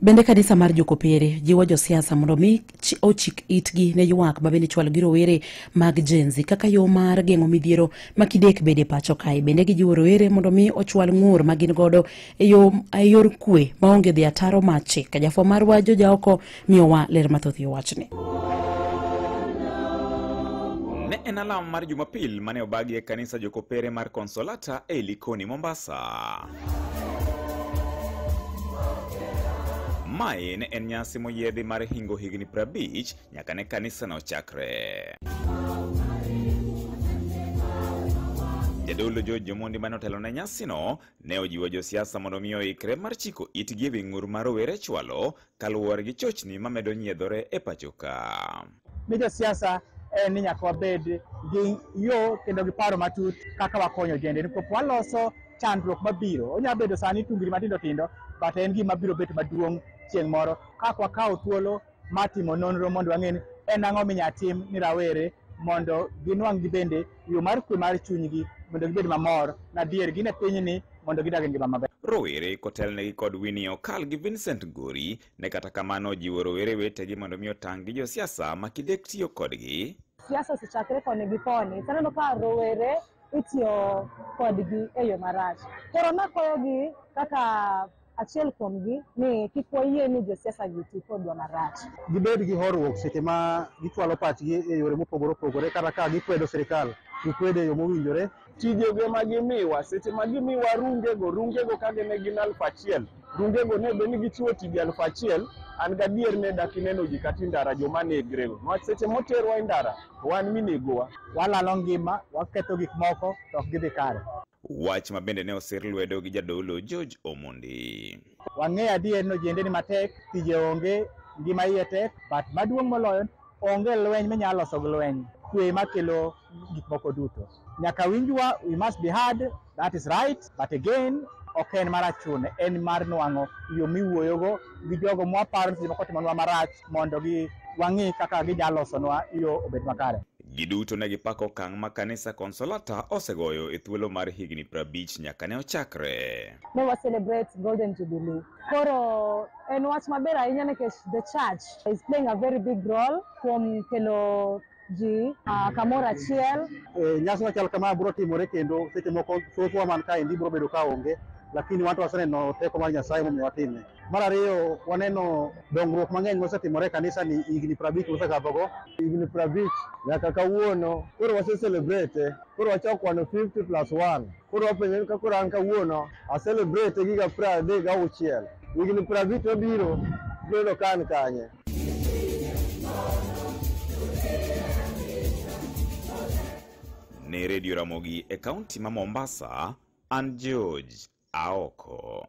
Bende kanisa mar jokopere jiwo josiasa mondo mi ochik itgi ne ywak ma bende chwal gi rowere mag jenzi kaka yo mar geng'o midhiero makidek bede pacho kae. Bende gijiwo rowere mondo mi ochwal ng'ur ma gin godo e yor kwe maonge dhi ataro machi. Ka jafo marwa Joja Oko miyowa ler mathoth yo wachni. Ne en alam mar Jumapil mane obagi e kanisa jokopere mar Consolata e Likoni, Mombasa. Mae ne en nyasi moyiedhi mar hingo higni 50 nyaka ne kanisa no chakre. Jadolo George Omondi mane otelo ne nyasi no ne ojiwo josiasa mondo mi oikre mar chiko itgi e ng'ur mar rowere chwalo kaluwore gi chochni mamedo nyiedhore e pacho ka. Ne josiasa ni nyaka wabed gi yo kendo gi paro matut kaka wakonyo jende. Nikech waloso chandruok mabiro. Onya bedo sani tungri matindo tindo, but en gima biro bet maduong' chieng' moro. Kaka wakawo thuolo matimo nonro mondo wang'e en ang'o minyatim ni rawere mondo ginwang' gibende yo mar kwe mar chunygi mondo gibed mamor na dier gine pinyni mondo gidag ngima maber. Rowere kotelnegi kod Winnie Okal gi Vincent Gori ne kata kamano jiwo rowere wetegi mondo mi otang' gi josiasa makidek tiyo kodgi. Siasa osechakre koni gi koni. Taneno ka rowere itiyo kodgi e yo marach. Koro nakoyogi kaka achiel kuomgi ni kik wayie ni josiasa gi ti kodwa marach. Gibed gi horuok seche ma gichwalo pachgi e yore mopogore opogore kata ka gikwedo sirikal, gikwede yo mowinjore. Tijege ma gimiwa, seche ma gimiwa rungego ka gine gin 1,000. Rungego ne be ni gichiwo tije 1,000, an gadier ne dakineno ji kati ndara joma negrego. Nwach seche moterwa e ndara, wan minegowa. Walalo ngima, waketho gik moko, to ok gidhi kare. Wach ma bende ne osir lwedo gi jadolo George Omondi. Wang'e adier no jende ni matek, tije onge, ngima iye tek, but maduong' moloyo onge lweny minyalo loso gi lweny. Kwe makelo gik moko duto. Nyaka winjwa, we must be heard, that is right, but again, ok en mar chune, en mar nwang'o yo miwuoyogo gi jogo mwaparo ni moko timonwa marach mondo wang'i kaka ginyalo losonwa yo obed makare. Giduto ne gipako okang' ma kanisa Consolata osegoyo e thuolo mar higni 50 nyaka ne ochakre. Ne wa celebrate Golden Jubilee. Koro en wach maber ahinya nikech the church is playing a very big role kuom kelo ji kamoro achiel. Nyasi machal kama biro timore kendo seche moko thothwa man kaendi biro bedo ka onge, lakini watu waseneno teko mar Nyasaye momiyo watime. Mar ariyo, waneno dongruok mang'eny mosetimore kanisa ni higni 50 mosekadhogo. Higni 50 nyaka kawuono, koro wase celebrate, koro wachako kwano 50+1. Koro wapenjo ka koro an kawuono a celebrate giga 36. Higni 50 mabiro bedo kan kanye. Ne Radio Ramogi e kaunti ma Mombasa, an George Aoko.